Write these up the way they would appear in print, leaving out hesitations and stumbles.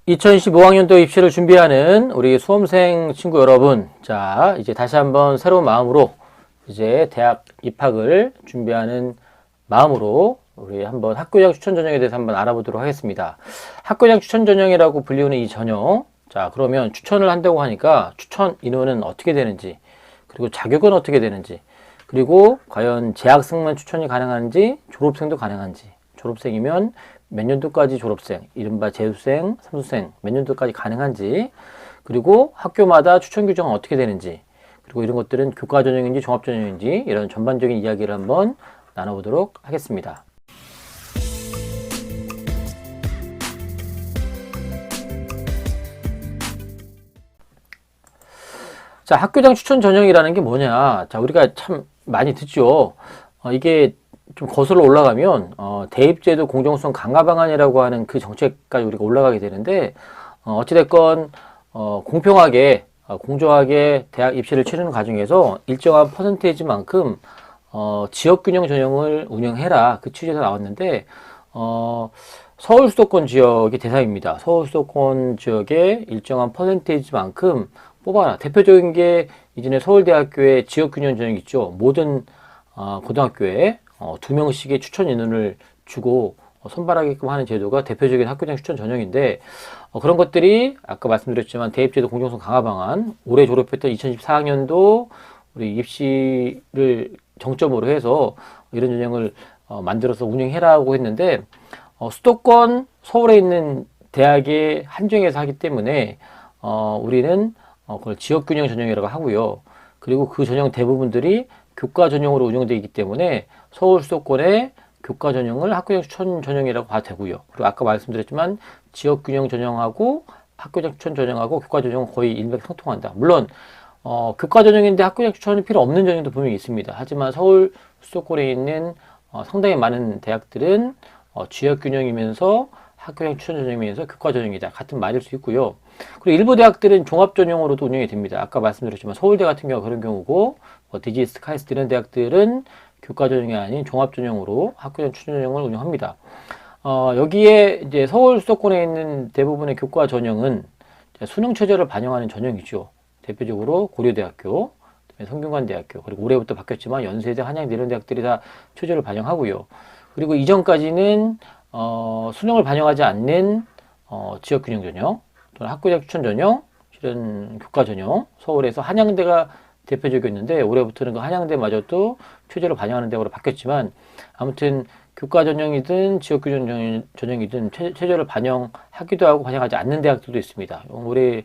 2015학년도 입시를 준비하는 우리 수험생 친구 여러분, 자, 이제 다시 한번 새로운 마음으로 이제 대학 입학을 준비하는 마음으로 우리 한번 학교장 추천 전형에 대해서 한번 알아보도록 하겠습니다. 학교장 추천 전형이라고 불리우는 이 전형, 자, 그러면 추천을 한다고 하니까 추천 인원은 어떻게 되는지, 그리고 자격은 어떻게 되는지, 그리고 과연 재학생만 추천이 가능한지, 졸업생도 가능한지, 졸업생이면 몇 년도까지 졸업생, 이른바 재수생, 삼수생 몇 년도까지 가능한지, 그리고 학교마다 추천 규정은 어떻게 되는지, 그리고 이런 것들은 교과 전형인지 종합 전형인지 이런 전반적인 이야기를 한번 나눠보도록 하겠습니다. 자, 학교장 추천 전형이라는 게 뭐냐? 자, 우리가 참 많이 듣죠. 이게 좀 거슬러 올라가면 대입제도 공정성 강화 방안이라고 하는 그 정책까지 우리가 올라가게 되는데, 어찌됐건 공평하게 공정하게 대학 입시를 치르는 과정에서 일정한 퍼센테이지만큼 지역균형 전형을 운영해라, 그 취지에서 나왔는데, 서울 수도권 지역이 대상입니다. 서울 수도권 지역의 일정한 퍼센테이지만큼 뽑아라. 대표적인 게 이전에 서울대학교의 지역균형 전형이 있죠. 모든 고등학교에 2명씩의 추천 인원을 주고 선발하게끔 하는 제도가 대표적인 학교장 추천 전형인데, 그런 것들이 아까 말씀드렸지만 대입제도 공정성 강화 방안, 올해 졸업했던 2014학년도 우리 입시를 정점으로 해서 이런 전형을 만들어서 운영해라고 했는데, 수도권 서울에 있는 대학에 한정해서 하기 때문에 우리는 그걸 지역균형 전형이라고 하고요. 그리고 그 전형 대부분들이 교과 전형으로 운영되어 있기 때문에 서울 수도권의 교과 전형을 학교장 추천 전형이라고 봐도 되고요. 그리고 아까 말씀드렸지만 지역균형 전형하고 학교장 추천 전형하고 교과 전형은 거의 일맥상통한다. 물론 교과 전형인데 학교장 추천이 필요 없는 전형도 분명히 있습니다. 하지만 서울 수도권에 있는 상당히 많은 대학들은 지역균형이면서 학교장 추천 전형이면서 교과 전형이다, 같은 말일 수 있고요. 그리고 일부 대학들은 종합 전형으로도 운영이 됩니다. 아까 말씀드렸지만 서울대 같은 경우가 그런 경우고, DGS, 카이스트 이런 대학들은 교과 전형이 아닌 종합 전형으로 학교장 추천 전형을 운영합니다. 여기에 이제 서울 수도권에 있는 대부분의 교과 전형은 수능 최저를 반영하는 전형이죠. 대표적으로 고려대학교, 성균관대학교, 그리고 올해부터 바뀌었지만 연세대, 한양대 이런 대학들이 다 최저를 반영하고요. 그리고 이전까지는 수능을 반영하지 않는 지역균형 전형 또는 학교장 추천 전형, 실은 교과 전형, 서울에서 한양대가 대표적이었는데 올해부터는 그 한양대마저도 최저를 반영하는 대학으로 바뀌었지만, 아무튼 교과 전형이든 지역균형 전형이든 최저를 반영하기도 하고 반영하지 않는 대학들도 있습니다. 올해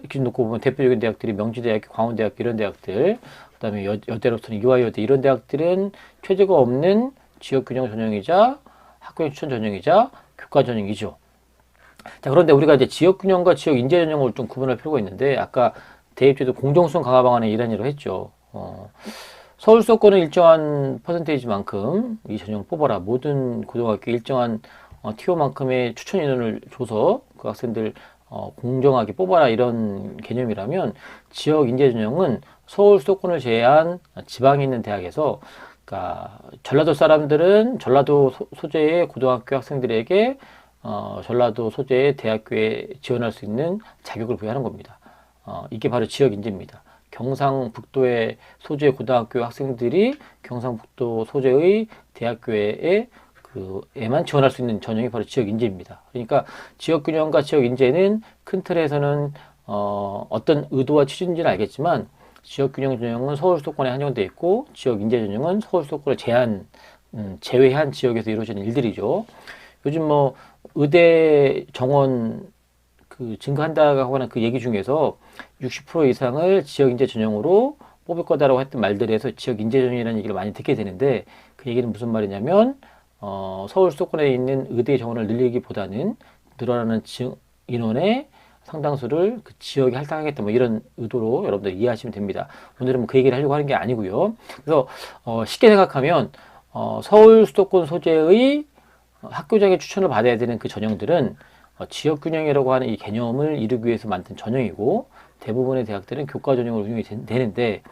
기준 놓고 보면 대표적인 대학들이 명지대학교, 광운대학교 이런 대학들, 그 다음에 여대로서는 이화여대 이런 대학들은 최저가 없는 지역균형 전형이자 학교장 추천 전형이자 교과 전형이죠. 자, 그런데 우리가 이제 지역균형과 지역인재 전형을 좀 구분할 필요가 있는데, 아까 대입제도 공정성 강화 방안에 일환으로 했죠. 서울 수도권은 일정한 퍼센테이지만큼 이 전형을 뽑아라. 모든 고등학교 일정한 티오만큼의 추천 인원을 줘서 그 학생들 공정하게 뽑아라, 이런 개념이라면, 지역 인재 전형은 서울 수도권을 제외한 지방에 있는 대학에서, 그러니까 전라도 사람들은 전라도 소재의 고등학교 학생들에게 전라도 소재의 대학교에 지원할 수 있는 자격을 부여하는 겁니다. 이게 바로 지역 인재입니다. 경상북도의 소재 고등학교 학생들이 경상북도 소재의 대학교에 에만 지원할 수 있는 전형이 바로 지역 인재입니다. 그러니까 지역 균형과 지역 인재는 큰 틀에서는 어떤 의도와 취지인지는 알겠지만, 지역 균형 전형은 서울 수도권에 한정되어 있고 지역 인재 전형은 서울 수도권을 제외한 지역에서 이루어지는 일들이죠. 요즘 뭐 의대 정원 증가한다고 하는 그 얘기 중에서 60% 이상을 지역 인재 전형으로 뽑을 거다라고 했던 말들에서 지역 인재 전형이라는 얘기를 많이 듣게 되는데, 그 얘기는 무슨 말이냐면 서울 수도권에 있는 의대 정원을 늘리기보다는 늘어나는 인원의 상당수를 그 지역에 할당하겠다, 뭐 이런 의도로 여러분들 이해하시면 됩니다. 오늘은 뭐 그 얘기를 하려고 하는 게 아니고요. 그래서 쉽게 생각하면 서울 수도권 소재의 학교장의 추천을 받아야 되는 그 전형들은 지역균형이라고 하는 이 개념을 이루기 위해서 만든 전형이고, 대부분의 대학들은 교과 전형을 운영이 되는데,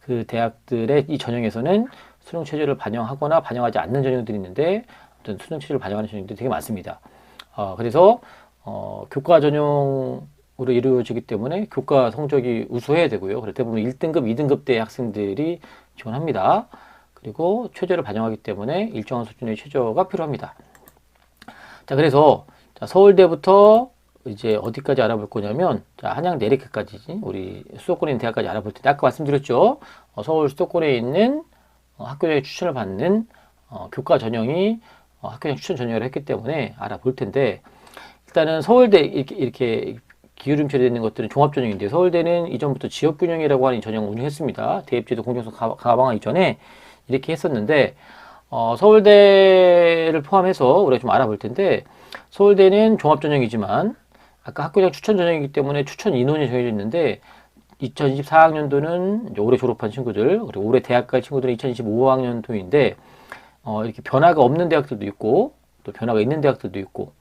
그 대학들의 이 전형에서는 수능 최저를 반영하거나 반영하지 않는 전형들이 있는데, 아무튼 수능 최저를 반영하는 전형들이 되게 많습니다. 그래서 교과 전형으로 이루어지기 때문에 교과 성적이 우수해야 되고요. 그래서 대부분 1등급, 2등급대 학생들이 지원합니다. 그리고 최저를 반영하기 때문에 일정한 수준의 최저가 필요합니다. 자, 그래서 자, 서울대부터 이제 어디까지 알아볼 거냐면, 자, 한양 내리까지 우리 수도권에 있는 대학까지 알아볼 텐데, 아까 말씀드렸죠. 서울 수도권에 있는 학교에 추천을 받는 교과 전형이 학교장 추천 전형을 했기 때문에 알아볼 텐데, 일단은 서울대 이렇게 기울음체로 되는 것들은 종합전형인데, 서울대는 이전부터 지역균형이라고 하는 전형을 운영했습니다. 대입제도 공정성 강화방안 이전에 이렇게 했었는데, 서울대를 포함해서 우리가 좀 알아볼 텐데, 서울대는 종합전형이지만 아까 학교장 추천 전형이기 때문에 추천 인원이 정해져 있는데, 2024학년도는 올해 졸업한 친구들, 그리고 올해 대학 갈 친구들은 2025학년도인데, 이렇게 변화가 없는 대학들도 있고, 또 변화가 있는 대학들도 있고,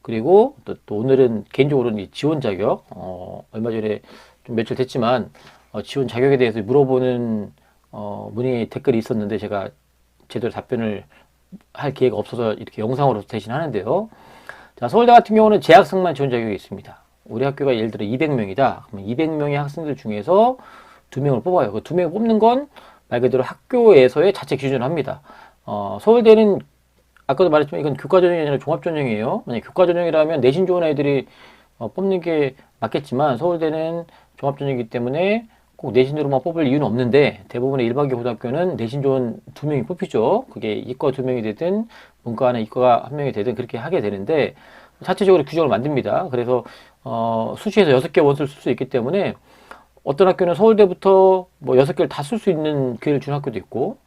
그리고 또 오늘은 개인적으로는 이 지원 자격, 얼마 전에 좀 며칠 됐지만, 지원 자격에 대해서 물어보는, 문의 댓글이 있었는데, 제가 제대로 답변을 할 기회가 없어서 이렇게 영상으로 대신 하는데요. 자, 서울대 같은 경우는 재학생만 지원 자격이 있습니다. 우리 학교가 예를 들어 200명이다. 그러면 200명의 학생들 중에서 2명을 뽑아요. 그 2명을 뽑는 건 말 그대로 학교에서의 자체 기준을 합니다. 서울대는 아까도 말했지만 이건 교과 전형이 아니라 종합 전형이에요. 만약 교과 전형이라면 내신 좋은 아이들이 뽑는 게 맞겠지만 서울대는 종합 전형이기 때문에 꼭 내신으로만 뽑을 이유는 없는데 대부분의 일반계 고등학교는 내신 좋은 2명이 뽑히죠. 그게 이과 2명이 되든 문과나 이과 1명이 되든 그렇게 하게 되는데 자체적으로 규정을 만듭니다. 그래서 수시에서 6개 원서를 쓸 수 있기 때문에 어떤 학교는 서울대부터 뭐 6개를 다 쓸 수 있는 기회를 주는 학교도 있고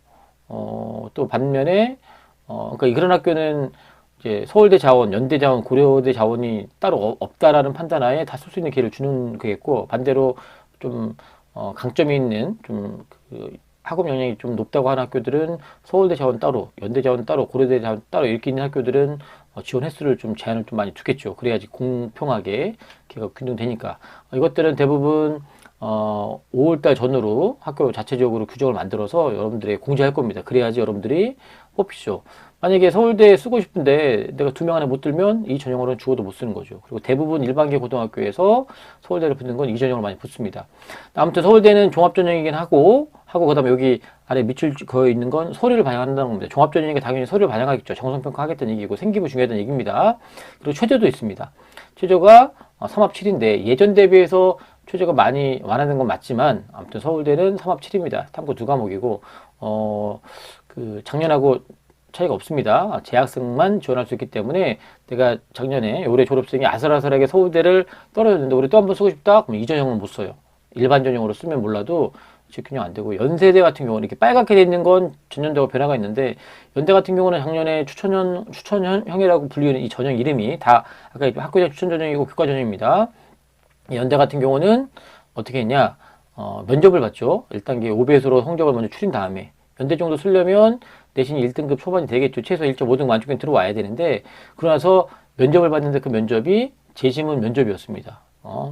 또 반면에 그러니까 그런 학교는 이제 서울대 자원, 연대 자원, 고려대 자원이 따로 없다라는 판단하에 다 쓸 수 있는 기회를 주는 거겠고 반대로 좀 강점이 있는 좀 그 학업 역량이 좀 높다고 하는 학교들은 서울대 자원 따로, 연대 자원 따로, 고려대 자원 따로 이렇게 있는 학교들은 지원 횟수를 좀 제한을 좀 많이 두겠죠. 그래야지 공평하게 걔가 균등되니까 이것들은 대부분 5월달 전후로 학교 자체적으로 규정을 만들어서 여러분들이 공지할 겁니다. 그래야지 여러분들이 뽑히죠. 만약에 서울대에 쓰고 싶은데 내가 2명 안에 못 들면 이 전형으로는 죽어도 못 쓰는 거죠. 그리고 대부분 일반계 고등학교에서 서울대를 붙는 건 이 전형으로 많이 붙습니다. 아무튼 서울대는 종합전형이긴 하고 그 다음에 여기 아래 밑줄 그어 있는 건 서류를 반영한다는 겁니다. 종합전형이니까 당연히 서류를 반영하겠죠. 정성평가 하겠다는 얘기고 생기부 중요하다는 얘기입니다. 그리고 최저도 있습니다. 최저가 3합 7인데 예전 대비해서 최저가 많이 완화된 건 맞지만 아무튼 서울대는 3합 7입니다. 탐구 2과목이고 그 작년하고 차이가 없습니다. 재학생만 지원할 수 있기 때문에 내가 작년에 올해 졸업생이 아슬아슬하게 서울대를 떨어졌는데 올해 또 한 번 쓰고 싶다? 그럼 이 전형은 못 써요. 일반 전형으로 쓰면 몰라도 직균형 안 되고 연세대 같은 경우는 이렇게 빨갛게 돼 있는 건 전년도와 변화가 있는데 연대 같은 경우는 작년에 추천형이라고 불리는 이 전형 이름이 다 아까 학교장 추천 전형이고 교과 전형입니다. 연대 같은 경우는 어떻게 했냐? 면접을 봤죠. 1단계 5배수로 성적을 먼저 추린 다음에 연대 정도 쓰려면 내신이 1등급 초반이 되겠죠. 최소 1.5등 만점에 들어와야 되는데 그러나서 면접을 봤는데 그 면접이 재심은 면접이었습니다.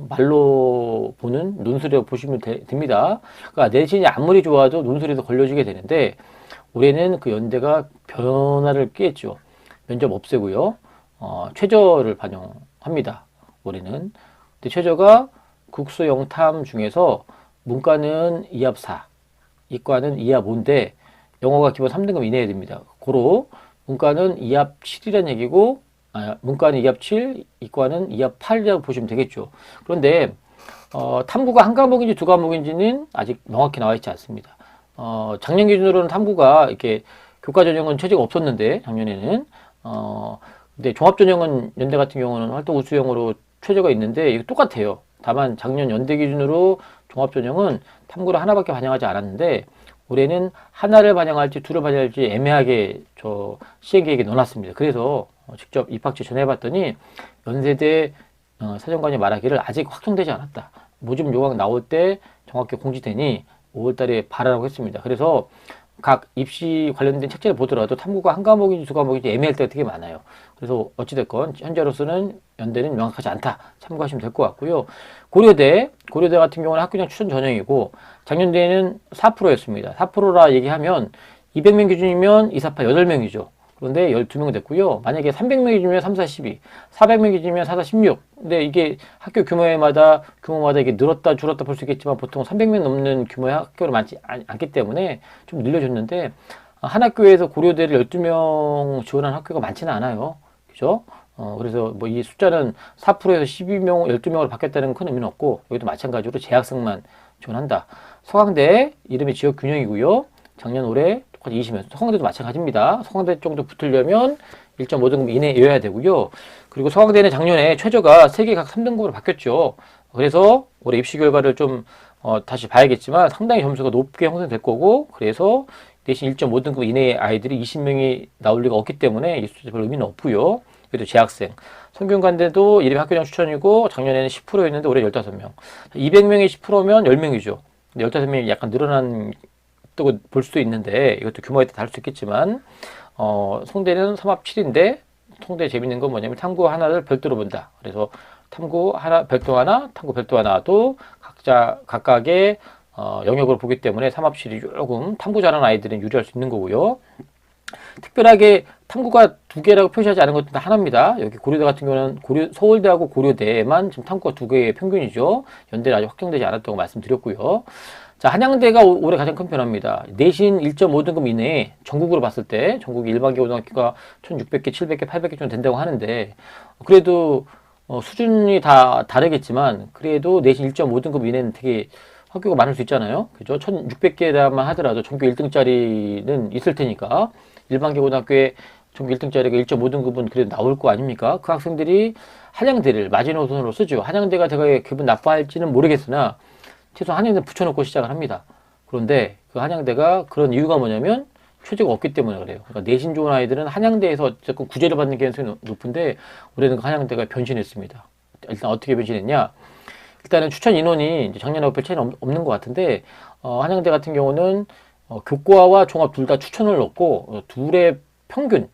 말로 보는 논술이라고 보시면 됩니다. 그러니까 내신이 아무리 좋아도 논술에서 걸려지게 되는데 올해는 그 연대가 변화를 꾀했죠. 면접 없애고요. 최저를 반영합니다. 올해는. 근데 최저가 국수 영탐 중에서 문과는 2합 4, 이과는 2합 5인데 영어가 기본 3등급 이내에 됩니다. 고로 문과는 2합 7이라는 얘기고 문과는 2합 7, 이과는 2합 8이라고 보시면 되겠죠. 그런데 탐구가 한 과목인지 두 과목인지는 아직 명확히 나와 있지 않습니다. 작년 기준으로는 탐구가 이렇게 교과 전형은 최저가 없었는데 작년에는 근데 종합 전형은 연대 같은 경우는 활동 우수형으로 최저가 있는데 이거 똑같아요. 다만 작년 연대 기준으로 종합 전형은 탐구를 하나밖에 반영하지 않았는데 올해는 하나를 반영할지 둘을 반영할지 애매하게 시행 계획에 넣어놨습니다. 그래서 직접 입학처 전해봤더니 연세대 사정관이 말하기를 아직 확정되지 않았다. 모집 요강 나올 때 정확히 공지되니 5월달에 발하라고 했습니다. 그래서 각 입시 관련된 책자를 보더라도 탐구가 한 과목인지 두 과목인지 애매할 때가 되게 많아요. 그래서 어찌됐건 현재로서는 연대는 명확하지 않다. 참고하시면 될 것 같고요. 고려대 같은 경우는 학교장 추천 전형이고 작년대에는 4%였습니다. 4%라 얘기하면 200명 기준이면 248 8명이죠. 그런데 12명 됐고요. 만약에 300명이 주면 3, 4, 12, 400명이 주면 4, 4, 16. 근데 이게 학교 규모마다 이게 늘었다 줄었다 볼 수 있겠지만 보통 300명 넘는 규모의 학교를 많지 않기 때문에 좀 늘려줬는데 한 학교에서 고려대를 12명 지원한 학교가 많지는 않아요. 그죠? 그래서 뭐 이 숫자는 4%에서 12명, 12명으로 바뀌었다는 큰 의미는 없고 여기도 마찬가지로 재학생만 지원한다. 서강대 이름이 지역균형이고요. 작년 올해 똑같이 20명. 서강대도 마찬가지입니다. 서강대 정도 붙으려면 1.5등급 이내여야 되고요. 그리고 서강대는 작년에 최저가 3개 각 3등급으로 바뀌었죠. 그래서 올해 입시 결과를 좀 다시 봐야겠지만 상당히 점수가 높게 형성될 거고 그래서 대신 1.5등급 이내의 아이들이 20명이 나올 리가 없기 때문에 이 숫자 별 의미는 없고요. 그래도 재학생. 성균관대도 이름이 학교장 추천이고 작년에는 10%였는데 올해 15명. 200명이 10%면 10명이죠. 15명이 약간 늘어난 또 볼 수도 있는데 이것도 규모에 따라 다를 수 있겠지만 송대는 3합 7인데 송대 재밌는 건 뭐냐면 탐구 하나를 별도로 본다. 그래서 탐구 하나 별도 하나, 탐구 별도 하나도 각각의 영역을 보기 때문에 3합 7이 조금 탐구 잘하는 아이들은 유리할 수 있는 거고요. 특별하게 탐구가 2개라고 표시하지 않은 것도 하나입니다. 여기 고려대 같은 경우는 서울대하고 고려대만 지금 탐구가 2개의 평균이죠. 연대는 아직 확정되지 않았다고 말씀드렸고요. 자, 한양대가 올해 가장 큰 변화입니다. 내신 1.5등급 이내에 전국으로 봤을 때 전국 일반계 고등학교가 1600개, 700개, 800개 정도 된다고 하는데 그래도 수준이 다 다르겠지만 그래도 내신 1.5등급 이내는 되게 학교가 많을 수 있잖아요. 그죠? 1600개라만 하더라도 전교 1등짜리는 있을 테니까 일반계 고등학교에 전교 1등짜리가 1.5등급은 그래도 나올 거 아닙니까? 그 학생들이 한양대를 마지노선으로 쓰죠. 한양대가 되게 기분 나빠할지는 모르겠으나 최소한 한양대 붙여놓고 시작을 합니다. 그런데 그 한양대가 그런 이유가 뭐냐면 최저가 없기 때문에 그래요. 그러니까 내신 좋은 아이들은 한양대에서 어쨌든 구제를 받는 가능성이 높은데 올해는 그 한양대가 변신했습니다. 일단 어떻게 변신했냐? 일단은 추천 인원이 이제 작년하고 별 차이는 없는 것 같은데 한양대 같은 경우는 교과와 종합 둘 다 추천을 넣고 둘의 평균이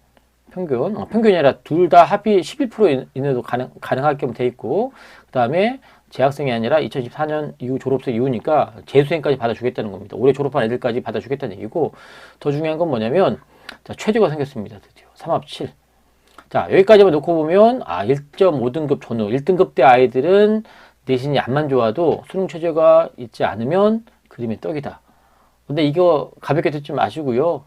아니라 둘 다 합이 11% 이내도 가능하게끔 돼 있고 그 다음에 재학생이 아니라 2014년 이후 졸업생 이후니까 재수생까지 받아주겠다는 겁니다. 올해 졸업한 애들까지 받아주겠다는 얘기고 더 중요한 건 뭐냐면 자, 최저가 생겼습니다. 드디어 3합 7. 자, 여기까지만 놓고 보면 1.5등급 전후 1등급 대 아이들은 내신이 안만 좋아도 수능 최저가 있지 않으면 그림의 떡이다. 근데 이거 가볍게 듣지 마시고요.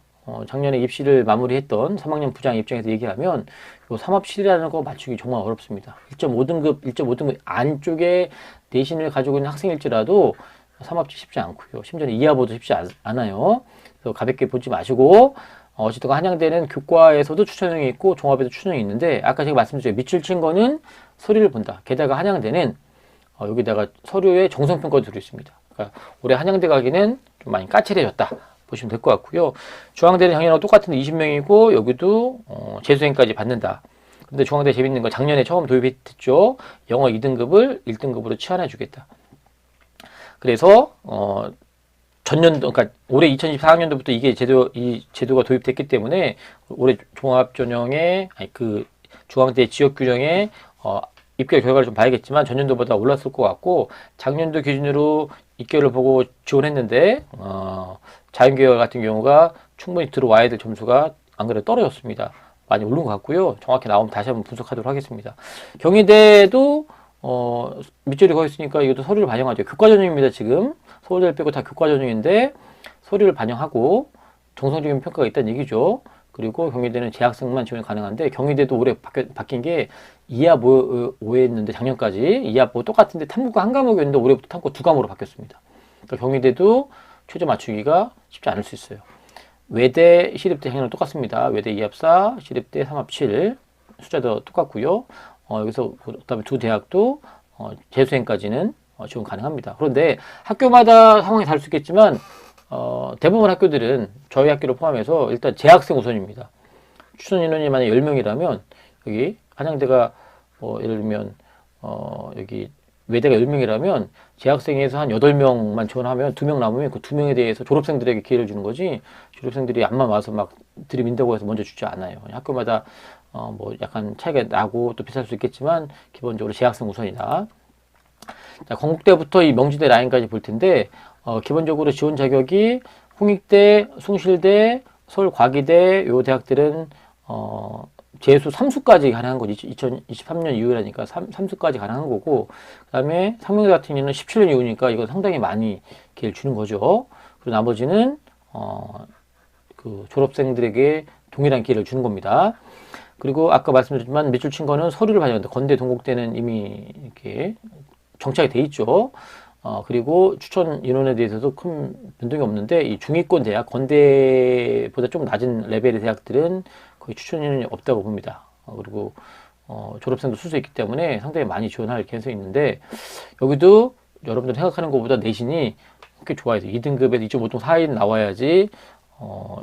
작년에 입시를 마무리했던 3학년 부장 입장에서 얘기하면 요 3합 7이라는 거 맞추기 정말 어렵습니다. 1.5등급 안쪽에 내신을 가지고 있는 학생일지라도 3합 7 쉽지 않고요. 심지어는 2합보도 쉽지 않아요. 그래서 가볍게 보지 마시고 어쨌든 한양대는 교과에서도 추천형이 있고 종합에도 추천형이 있는데 아까 제가 말씀드렸죠. 밑줄 친 거는 서류를 본다. 게다가 한양대는 여기다가 서류에 정성평가도 들어있습니다. 그러니까 올해 한양대 가기는 좀 많이 까칠해졌다 보시면 될 것 같고요. 중앙대는 작년하고 똑같은데 20명이고 여기도 재수생까지 받는다. 근데 중앙대 재밌는 거 작년에 처음 도입했죠. 영어 2등급을 1등급으로 치환해 주겠다. 그래서 전년도 그러니까 올해 2024학년도부터 이 제도가 도입됐기 때문에 올해 종합전형에 그 중앙대 지역균형에 입결 결과를 좀 봐야겠지만 전년도보다 올랐을 것 같고 작년도 기준으로 입결을 보고 지원했는데 자연계열 같은 경우가 충분히 들어와야 될 점수가 안 그래도 떨어졌습니다. 많이 오른 것 같고요. 정확히 나오면 다시 한번 분석하도록 하겠습니다. 경희대도 밑줄이 거 있으니까 이것도 서류를 반영하죠. 교과전형입니다. 지금 서울대를 빼고 다 교과전형인데 서류를 반영하고 정성적인 평가가 있다는 얘기죠. 그리고 경희대는 재학생만 지원이 가능한데 경희대도 올해 바뀐 게 2합 5회였는데 작년까지 2합 5 똑같은데 탐구가 한 과목이었는데 올해부터 탐구 2과목으로 바뀌었습니다. 그러니까 경희대도 최저 맞추기가 쉽지 않을 수 있어요. 외대, 시립대 향연은 똑같습니다. 외대 2합 4, 시립대 3합 7 숫자도 똑같고요. 여기서 그다음에 두 대학도 재수생까지는 지원 가능합니다. 그런데 학교마다 상황이 다를 수 있겠지만 대부분 학교들은 저희 학교를 포함해서 일단 재학생 우선입니다. 추천 인원이 만약 10명이라면 여기 한양대가 예를 들면 여기 외대가 10명이라면 재학생에서 한 8명만 지원하면 2명 남으면 그 2명에 대해서 졸업생들에게 기회를 주는 거지 졸업생들이 앞만 와서 막 들이민다고 해서 먼저 주지 않아요. 학교마다 뭐 약간 차이가 나고 또 비쌀 수 있겠지만 기본적으로 재학생 우선이다. 자, 건국대부터 이 명지대 라인까지 볼 텐데 기본적으로 지원 자격이 홍익대, 숭실대, 서울과기대 요 대학들은 재수 3수까지 가능한 거지. 2023년 이후라니까 3수까지 가능한 거고, 그 다음에 상명대 같은 경우는 17년 이후니까 이거 상당히 많이 기회를 주는 거죠. 그리고 나머지는, 그 졸업생들에게 동일한 기회를 주는 겁니다. 그리고 아까 말씀드렸지만 밑줄 친 거는 서류를 반영한다. 건대, 동국대는 이미 이렇게 정착이 돼 있죠. 그리고 추천 인원에 대해서도 큰 변동이 없는데, 이 중위권 대학, 건대보다 좀 낮은 레벨의 대학들은 거의 추천 인원이 없다고 봅니다. 그리고 졸업생도 수수 있기 때문에 상당히 많이 지원할 가능성이 있는데, 여기도 여러분들 생각하는 것보다 내신이 그렇게 좋아야 돼. 2등급에서 2.5등 사이 나와야지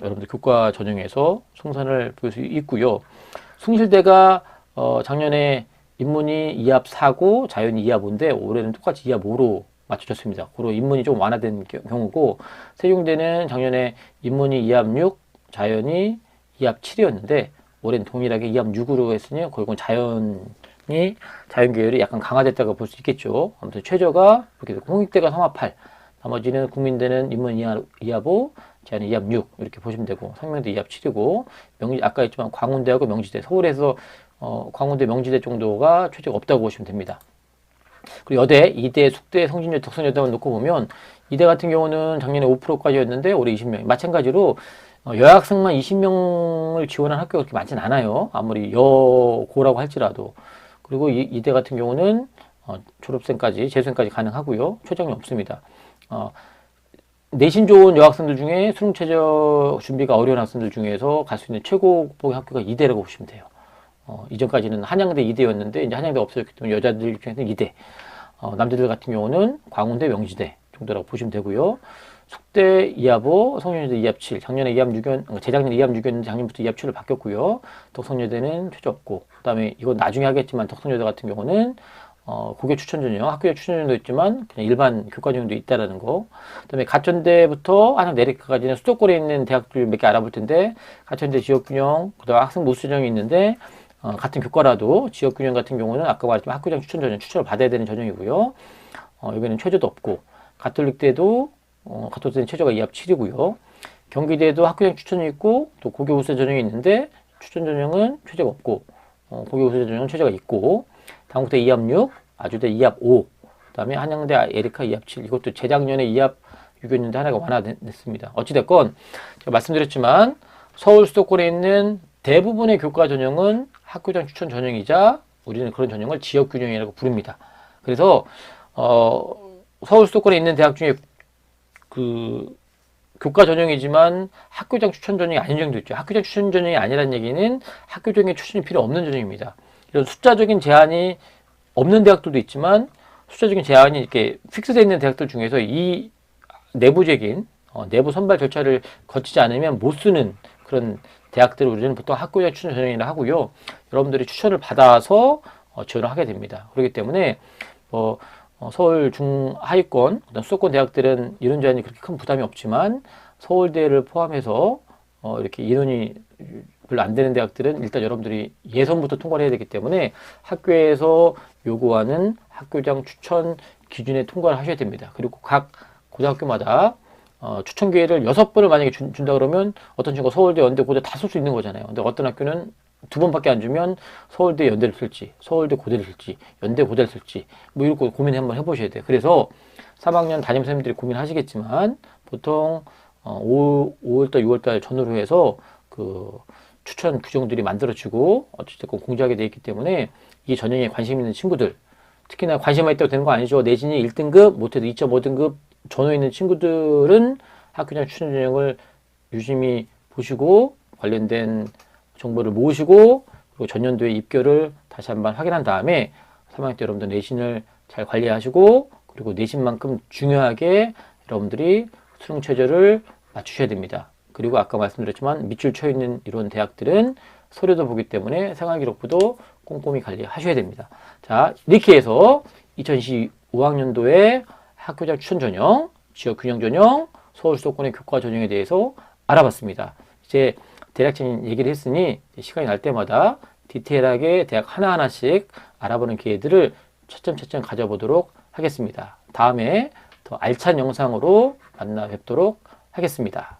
여러분들 교과 전형에서 승산을 볼 수 있고요. 숭실대가 작년에 인문이 2합 4고 자연이 2합 5인데 올해는 똑같이 2합 5로 맞춰졌습니다. 그리고 인문이 좀 완화된 경우고, 세종대는 작년에 인문이 2합 6, 자연이 2합 7이었는데 올해는 동일하게 2합 6으로 했으니 결국은 자연 계열이 약간 강화됐다고 볼 수 있겠죠. 아무튼 최저가 이렇게 되고, 홍익대가 3합 8, 나머지는 국민대는 인문 2합 5, 자연이 2합 6 이렇게 보시면 되고, 상명대 2합 7이고, 아까 했지만 광운대하고 명지대, 서울에서 광운대, 명지대 정도가 최저가 없다고 보시면 됩니다. 그리고 여대, 이대, 숙대, 성진여대, 덕성여대만 놓고 보면, 이대 같은 경우는 작년에 5%까지였는데 올해 20명. 마찬가지로 여학생만 20명을 지원한 학교가 그렇게 많진 않아요. 아무리 여고라고 할지라도. 그리고 이대 같은 경우는 졸업생까지, 재수생까지 가능하고요. 최저학년이 없습니다. 내신 좋은 여학생들 중에 수능 최저 준비가 어려운 학생들 중에서 갈 수 있는 최고봉의 학교가 이대라고 보시면 돼요. 이전까지는 한양대 이대였는데 이제 한양대 없어졌기 때문에 여자들 입장에서는 이대, 남자들 같은 경우는 광운대, 명지대 정도라고 보시면 되고요. 숙대 2합 5, 성균여대 2합 7, 작년에 2합 6연, 재작년 2합 6였는데 작년부터 2합 7로 바뀌었고요. 덕성여대는 최저 없고, 그 다음에 이건 나중에 하겠지만 덕성여대 같은 경우는 고교 추천 전형, 학교에 추천 전형도 있지만 그냥 일반 교과 전형도 있다라는 거. 그다음에 가천대부터 한양 내리까지는 수도권에 있는 대학들 몇 개 알아볼 텐데, 가천대 지역균형, 그다음 학생 모수 전형이 있는데 같은 교과라도 지역균형 같은 경우는 아까 말했지만 학교장 추천 전형, 추천을 받아야 되는 전형이고요. 여기는 최저도 없고, 가톨릭대도 가톨릭대는 최저가 2합 7이고요. 경기대도 학교장 추천이 있고 또 고교 우수 전형이 있는데 추천 전형은 최저가 없고, 고교 우수 전형은 최저가 있고, 당국대 2합 6, 아주대 2합 5, 그 다음에 한양대 에리카 2합 7, 이것도 재작년에 2합 6이었는데 하나가 완화됐습니다. 어찌됐건 제가 말씀드렸지만 서울 수도권에 있는 대부분의 교과 전형은 학교장 추천 전형이자 우리는 그런 전형을 지역균형이라고 부릅니다. 그래서 서울 수도권에 있는 대학 중에 그 교과 전형이지만 학교장 추천 전형이 아닌 전형도 있죠. 학교장 추천 전형이 아니라는 얘기는 학교장의 추천이 필요 없는 전형입니다. 이런 숫자적인 제한이 없는 대학들도 있지만 숫자적인 제한이 이렇게 픽스되어 있는 대학들 중에서 이 내부적인 내부 선발 절차를 거치지 않으면 못 쓰는 그런 대학들을 우리는 보통 학교장 추천 전형이라 하고요. 여러분들이 추천을 받아서 지원을 하게 됩니다. 그렇기 때문에 서울 중하위권, 수도권 대학들은 이런 제한이 그렇게 큰 부담이 없지만 서울대를 포함해서 이렇게 인원이 별로 안 되는 대학들은 일단 여러분들이 예선부터 통과를 해야 되기 때문에 학교에서 요구하는 학교장 추천 기준에 통과를 하셔야 됩니다. 그리고 각 고등학교마다 추천 기회를 6번을 만약에 준다 그러면 어떤 친구가 서울대, 연대, 고대 다 쓸 수 있는 거잖아요. 근데 어떤 학교는 2번밖에 안 주면 서울대, 연대를 쓸지, 서울대, 고대를 쓸지, 연대, 고대를 쓸지, 뭐 이런 거 고민 한번 해보셔야 돼요. 그래서 3학년 담임선생님들이 고민하시겠지만 보통 5월달, 6월달 전후로 해서 그 추천 규정들이 만들어지고 어쨌든 공지하게 되어 있기 때문에 이 전형에 관심 있는 친구들, 특히나 관심만 있다고 되는 거 아니죠. 내신이 1등급, 못해도 2.5등급 전후에 있는 친구들은 학교장 추천 전형을 유심히 보시고 관련된 정보를 모으시고 그리고 전년도에 입결을 다시 한번 확인한 다음에 3학년 때 여러분들 내신을 잘 관리하시고 그리고 내신만큼 중요하게 여러분들이 수능 최저를 맞추셔야 됩니다. 그리고 아까 말씀드렸지만 밑줄 쳐 있는 이런 대학들은 서류도 보기 때문에 생활기록부도 꼼꼼히 관리하셔야 됩니다. 자, 이렇게 해서 2025학년도에 학교장 추천 전형, 지역균형 전형, 서울 수도권의 교과 전형에 대해서 알아봤습니다. 이제 대략적인 얘기를 했으니 시간이 날 때마다 디테일하게 대학 하나하나씩 알아보는 기회들을 차츰차츰 가져보도록 하겠습니다. 다음에 더 알찬 영상으로 만나 뵙도록 하겠습니다.